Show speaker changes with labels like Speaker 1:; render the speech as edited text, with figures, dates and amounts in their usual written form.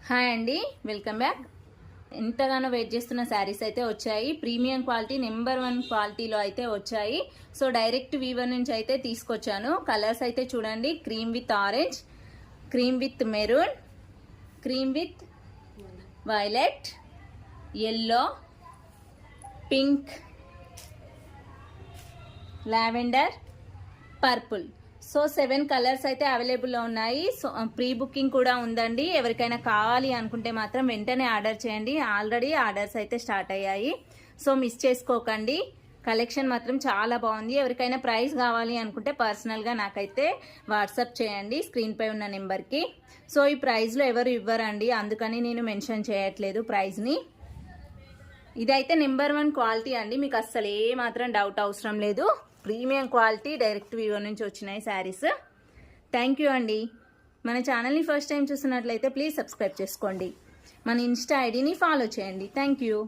Speaker 1: Hi అండి, welcome back. ఎంతగానో wait చేస్తున్న శారీస్ అయితే వచ్చాయి. ప్రీమియం క్వాలిటీ నెంబర్ 1 క్వాలిటీలో అయితే వచ్చాయి. సో డైరెక్ట్ వీవర్ నుంచి అయితే తీసుకొచ్చాను. కలర్స్ అయితే చూడండి, cream with orange, cream with maroon, cream with violet, yellow, pink, lavender, purple. So 7 colours అయితే అవైలబుల్లో ఉన్నాయి. సో ప్రీ బుకింగ్ కూడా ఉందండి. ఎవరికైనా కావాలి అనుకుంటే మాత్రం వెంటనే ఆర్డర్ చేయండి. ఆల్రెడీ ఆర్డర్స్ అయితే స్టార్ట్ అయ్యాయి. సో మిస్ చేసుకోకండి. కలెక్షన్ మాత్రం చాలా బాగుంది. ఎవరికైనా ప్రైస్ కావాలి అనుకుంటే పర్సనల్గా నాకైతే వాట్సాప్ చేయండి స్క్రీన్పై ఉన్న నెంబర్కి. సో ఈ ప్రైస్లో ఎవరు ఇవ్వరండి, అందుకని నేను మెన్షన్ చేయట్లేదు ప్రైస్ని. ఇదైతే నెంబర్ 1 క్వాలిటీ అండి, మీకు అస్సలు ఏ మాత్రం డౌట్ అవసరం లేదు. ప్రీమియం క్వాలిటీ డైరెక్ట్ వీవర్ నుంచి వచ్చినాయి శారీస్. థ్యాంక్ యూ అండి. మన ఛానల్ని ఫస్ట్ టైం చూస్తున్నట్లయితే ప్లీజ్ సబ్స్క్రైబ్ చేసుకోండి. మన ఇన్స్టా ఐడిని ఫాలో చేయండి. Thank you.